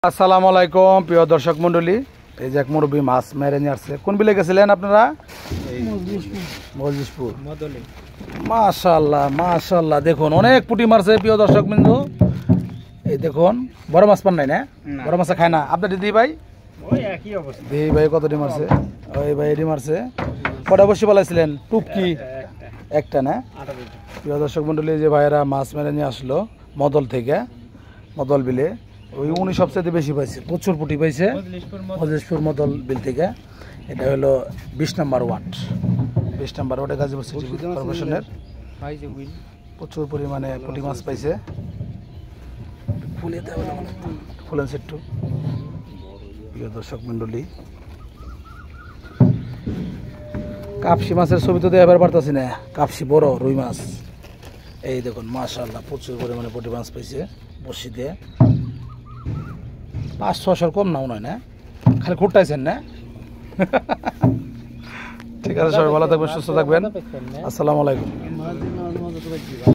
আসসালামু আলাইকুম প্রিয় দর্শক মন্ডলী, এই যে এক মুরব্বী মাছ মেরে নিয়ে আসছে। কোন বিলে গেছিলেন আপনারা? মজলিশপুর। মাশাআল্লাহ মাশাআল্লাহ, দেখুন অনেক পুঁটি মারছে প্রিয় দর্শক বিন্দু। এই দেখুন বড় মাছ পান নাই না? বড় মাছ খায় না আপনার দিদি ভাই? দিদি ভাই কত ডিম মারছে? ওই ভাই ডিম মারছে। কটা বসে পালাইছিলেন? টুপকি একটা না? প্রিয় দর্শক মন্ডলী, যে ভাইয়েরা মাছ মেরে নিয়ে আসলো মদল থেকে, মদল বিলে। ওই উনি সবচেয়ে বেশি পাইছে, প্রচুর পুঁটি পাইছে মজলিশপুর মদল বিল থেকে। এটা হলো 20 নম্বর ওয়ার্ড, 20 নম্বর ওয়ার্ডে গাজীপুর সিটি কর্পোরেশনের। প্রচুর পরিমাণে পুঁটি মাছ পাইছে। ফুলেন সেট্টু প্রিয় দর্শক মন্ডলী, কাপসি মাছের ছবি তো দেখাবার পারতাছি না। কাপসি বড় রুই মাছ, এই দেখুন মাশাআল্লাহ প্রচুর পরিমাণে পুঁটি মাছ পাইছে বসি দিয়ে। 500-600 কম নাও নয় না? খালি খুঁটাইছেন না? ঠিক আছে, সবাই ভালো থাকবেন, সুস্থ থাকবেন। আসসালামু আলাইকুম।